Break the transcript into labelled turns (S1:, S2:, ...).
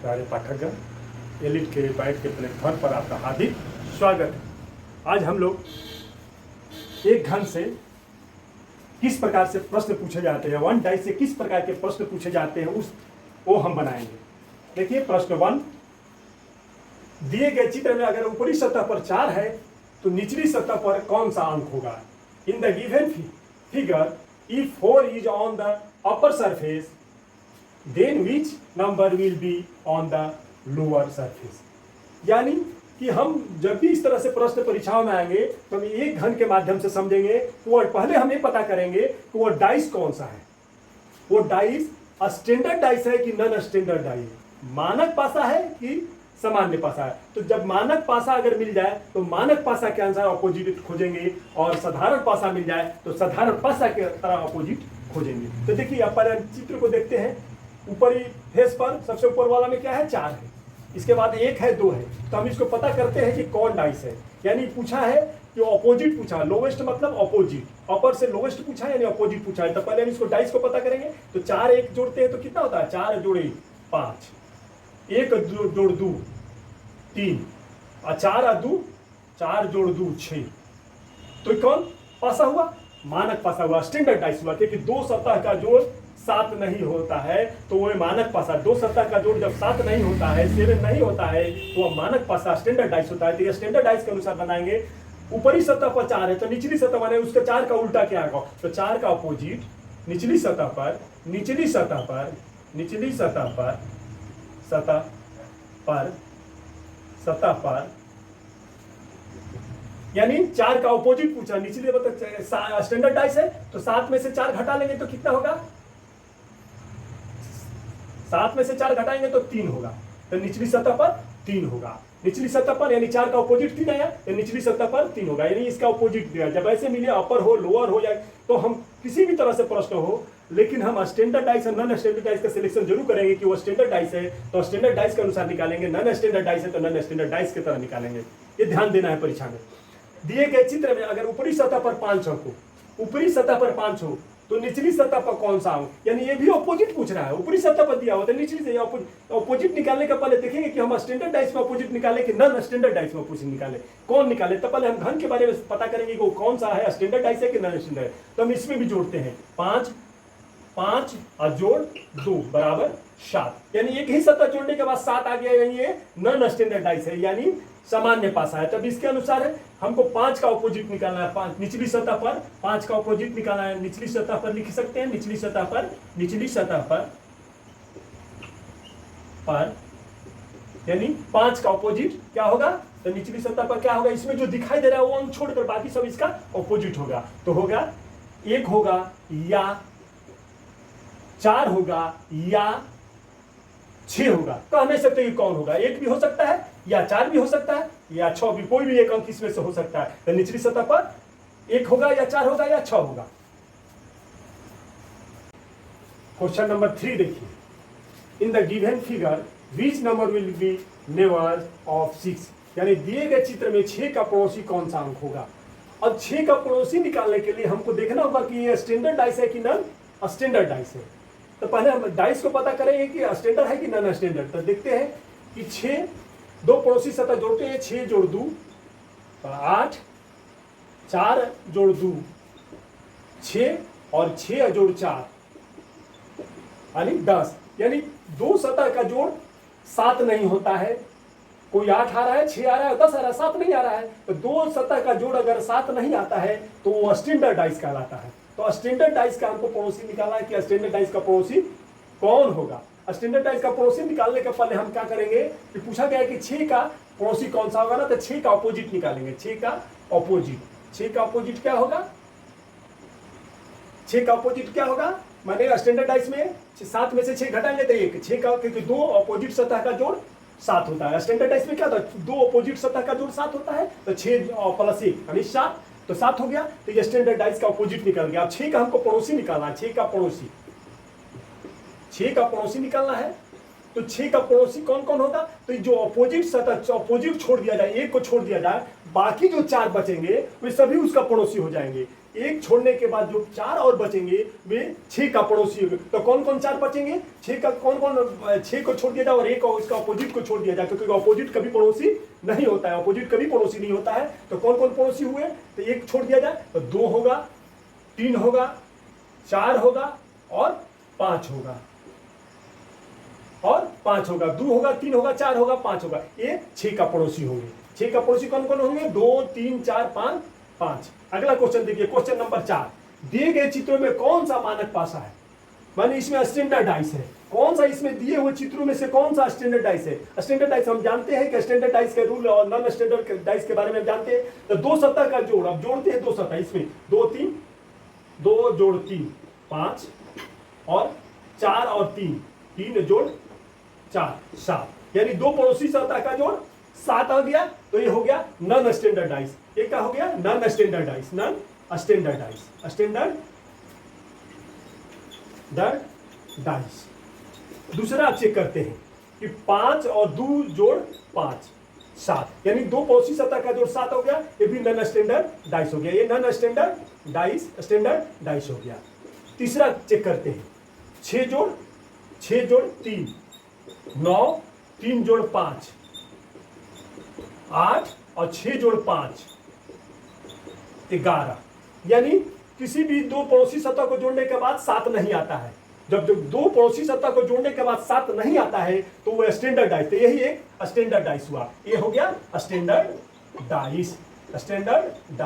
S1: प्यारे पाठकगण, एलिट के बैठ के प्लेटफॉर्म पर आपका हार्दिक स्वागत है। आज हम लोग एक घन से किस प्रकार से प्रश्न पूछे जाते हैं, वन डाइस से किस प्रकार के प्रश्न पूछे जाते हैं वो हम बनाएंगे। देखिए प्रश्न 1, दिए गए चित्र में अगर ऊपरी सतह पर 4 है तो निचली सतह पर कौन सा अंक होगा। In the given figure if 4 is on the upper surface then which number will be on the lower surface. यानी कि हम जब भी इस तरह से प्रश्न परीक्षाओं में आएंगे तो हम एक घन के माध्यम से समझेंगे। वो पहले हम ये पता करेंगे कि वो डाइस कौन सा है। वो डाइस स्टैंडर्ड डाइस है कि नॉन स्टैंडर्ड डाइस है, मानक पासा है कि सामान्य पासा है। तो जब मानक पासा अगर मिल जाए तो मानक पासा के अनुसार अपोजिट खोजेंगे, और साधारण पासा मिल जाए तो साधारण पासा के तरह अपोजिट खोजेंगे। तो देखिए अपन चित्र को देखते हैं। ऊपरी फेस पर सबसे ऊपर वाला में क्या है, 4 है, इसके बाद 1 है, 2 है। तो हम इसको पता करते हैं कि कौन डाइस है। यानी पूछा है कि अपोजिट पूछा, लोवेस्ट मतलब अपोजिट, अपर से लोवेस्ट पूछा यानी अपोजिट पूछा है। तो पहले हम इसको डाइस को पता करेंगे। तो 4 1 जोड़ते हैं तो कितना होता है, 4 जोड़े 5, 1 जोड़ 2 3, और 4 और 2 4 जोड़ 2 6। तो कौन पासा हुआ, मानक पासा हुआ, स्टैंडर्ड डाइस हुआ। क्योंकि 2 सतह का जोड़ 7 नहीं होता है तो वो मानक पासा। 2 सतह का जोड़ जब 7 नहीं होता है, 7 नहीं होता है, तो वह मानक पासा स्टैंडर्ड डाइस होता है। तो ये स्टैंडर्ड डाइस के अनुसार बनाएंगे। ऊपरी सतह पर 4 है तो निचली सतह माने उसका 4 का उल्टा क्या होगा। तो 4 का अपोजिट निचली सतह पर, निचली सतह पर, निचली सतह पर, सतह पर, सतह पर, यानी 4 का अपोजिट पूछा, निचली मतलब स्टैंडर्ड डाइस है तो 7 में से 4 घटा लेंगे तो कितना होगा, 7 में से 4 घटाएंगे तो 3 होगा। तो निचली सतह पर 3 होगा, निचली सतह पर, यानी 4 का अपोजिट 3 आया तो निचली सतह पर 3 होगा। यानी इसका अपोजिट दिया। जब ऐसे मिले अपर हो लोअर हो जाए तो हम किसी भी तरह से प्रश्न हो, लेकिन हम स्टैंडर्ड डाइस और नॉन स्टैंडर्ड डाइस का सिलेक्शन जरूर करेंगे कि वो स्टैंडर्ड डाइस है तो स्टैंडर्ड डाइस के अनुसार निकालेंगे, नॉन स्टैंडर्ड डाइस है तो नॉन स्टैंडर्ड डाइस की तरह निकालेंगे। ये ध्यान देना है परीक्षा में। दिए गए चित्र में अगर ऊपरी सतह पर 5 अंक हो, ऊपरी सतह पर 5 हो तो निचली सतह पर कौन सा अंक, यानी ये भी अपोजिट पूछ रहा है। ऊपरी सतह पर दिया हुआ तो निचली से अपोजिट निकालने का पहले देखेंगे कि हम स्टैंडर्ड डाइस में अपोजिट निकाले कि नॉन स्टैंडर्ड डाइस में अपोजिट निकाले, कौन निकाले। तो पहले हम घन के बारे में पता करेंगे कि वो कौन सा है, स्टैंडर्ड डाइस है कि नॉन स्टैंडर्ड। तो हम इसमें भी जोड़ते हैं 5 5 और जोड़ 2 बराबर 7। यानी एक ही सतह जोड़ने के बाद 7 आ गया, यानी ये नॉन स्टैंडर्ड डाइस है, यानी सामान्य पासा है। तब इसके अनुसार है हमको 5 का अपोजिट निकालना है। 5 निचली सतह पर 5 का अपोजिट निकालना है। निचली सतह पर लिख सकते हैं, निचली सतह पर, निचली सतह पर यानी 5 का अपोजिट क्या होगा। तो निचली सतह पर क्या होगा, इसमें जो दिखाई दे रहा है वो अंक छोड़कर बाकी सब इसका अपोजिट होगा। तो होगा 1 होगा या 4 होगा या 6 होगा। तो हमें सकते हैं कि कौन होगा, 1 भी हो सकता है या 4 भी हो सकता है या 6 भी, कोई भी एक अंक इसमें से हो सकता है। तो निचली सतह पर 1 होगा या 4 होगा या 6 होगा। क्वेश्चन नंबर 3 देखिए। इन the given figure which number will B neighbour of 6। यानी दिए गए चित्र में 6 का पड़ोसी कौन सा अंक होगा। अब 6 का पड़ोसी निकालने के लिए हमको देखना होगा कि ये स्टैंडर्ड डाइस है कि नॉन स्टैंडर्ड डाइस है। तो पहले हम डाइस को पता करेंगे कि स्टैंडर्ड है कि नॉन स्टैंडर्ड। तो देखते हैं कि 6 दो पड़ोसी सतह जोड़ते हैं, 6 जोड़ 2 8, 4 जोड़ 2 6 और 6 जोड़ 4 यानी 10। यानी 2 सतह का जोड़ 7 नहीं होता है। कोई 8 आ रहा है, 6 आ रहा है, 10 आ रहा है, 7 नहीं आ रहा है। तो 2 सतह का जोड़ अगर 7 नहीं आता है तो वो स्टैंडर्ड डाइस कहलाता है। तो स्टैंडर्ड डाइस का हमको पड़ोसी निकालना है कि स्टैंडर्ड डाइस का पड़ोसी कौन होगा। स्टैंडर्ड डाइस का पड़ोसी निकालने के पहले हम क्या करेंगे कि पूछा गया है कि 6 का पड़ोसी कौन सा होगा ना, तो 6 का अपोजिट निकालेंगे। 6 का अपोजिट, 6 का अपोजिट क्या होगा, 6 का अपोजिट क्या होगा, माने स्टैंडर्ड डाइस में 7 में से 6 घटाएंगे तो 1। 6 का, क्योंकि 2 अपोजिट सतह का जोड़ 7 होता है। स्टैंडर्ड डाइस में क्या होता है, 2 अपोजिट सतह का जोड़ 7 होता है। तो 6 प्लस 1 यानी 7, तो 7 हो गया। तो ये स्टैंडर्ड डाइस का अपोजिट निकल गया। अब 6 का हमको पड़ोसी निकालना है। 6 का पड़ोसी, 6 का पड़ोसी निकालना है। तो 6 का पड़ोसी कौन कौन होगा, तो जो अपोजिट सतह अपोजिट छोड़ दिया जाए, 1 को छोड़ दिया जाए, बाकी जो 4 बचेंगे वे सभी उसका पड़ोसी हो जाएंगे। एक छोड़ने के बाद जो 4 और बचेंगे वे 6 का पड़ोसी होंगे। तो कौन कौन 4 बचेंगे? 6 का कौन कौन 6 को छोड़ दिया जाए और एक और इसका अपोजिट को छोड़ दिया जाए, क्योंकि अपोजिट कभी पड़ोसी नहीं होता है, अपोजिट कभी पड़ोसी नहीं होता है। तो कौन कौन पड़ोसी हुए? तो एक छोड़ दिया जाए तो 2 होगा, 3 होगा, 4 होगा और 5 होगा, और 5 होगा, 2 होगा, 3 होगा, 4 होगा, 5 होगा। ये 6 का पड़ोसी होंगे। 6 का पड़ोसी कौन कौन होंगे? 2, 3, 4, 5। अगला क्वेश्चन देखिए, क्वेश्चन नंबर 4। दिए गए चित्रों में कौन सा मानक पासा है? माने इसमें स्टैंडर्ड डाइस है। कौन सा इसमें दिए हुए चित्रों में से कौन सा स्टैंडर्ड डाइस है? स्टैंडर्ड डाइस हम जानते हैं कि स्टैंडर्ड डाइस के रूल और नॉन स्टैंडर्ड डाइस के बारे में जानते हैं। तो 2 सतह का जोड़, अब जोड़ते हैं 2 सतह, इसमें 2 3, 2 जोड़ 3 5, और 4 और 3, 3 जोड़ 4 7, यानी 2 पड़ोसी सतह का जोड़ 7 आ गया। तो ये हो गया नॉन स्टैंडर्ड डाइस। ये क्या हो गया? Non standard dice, non standard dice, standard dice. दूसरा चेक करते हैं कि 5 और 2 जोड़ 5 7, यानी 2 पड़ोसी सतह का जोड़ 7 हो गया। ये भी नॉन स्टैंडर्ड डाइस हो गया। ये non standard dice, standard dice हो गया। तीसरा चेक करते हैं, 6 जोड़ 3 9, 3 जोड़ 5 8, और 6 जोड़ 5 11, यानी किसी भी 2 पड़ोसी सतह को जोड़ने के बाद 7 नहीं आता है। जब 2 पड़ोसी सतह को जोड़ने के बाद 7 नहीं आता है तो वो स्टैंडर्ड डाइस। तो यही एक स्टैंडर्ड डाइस हुआ। ये हो गया स्टैंडर्ड डाइस, स्टैंडर्ड डाइस।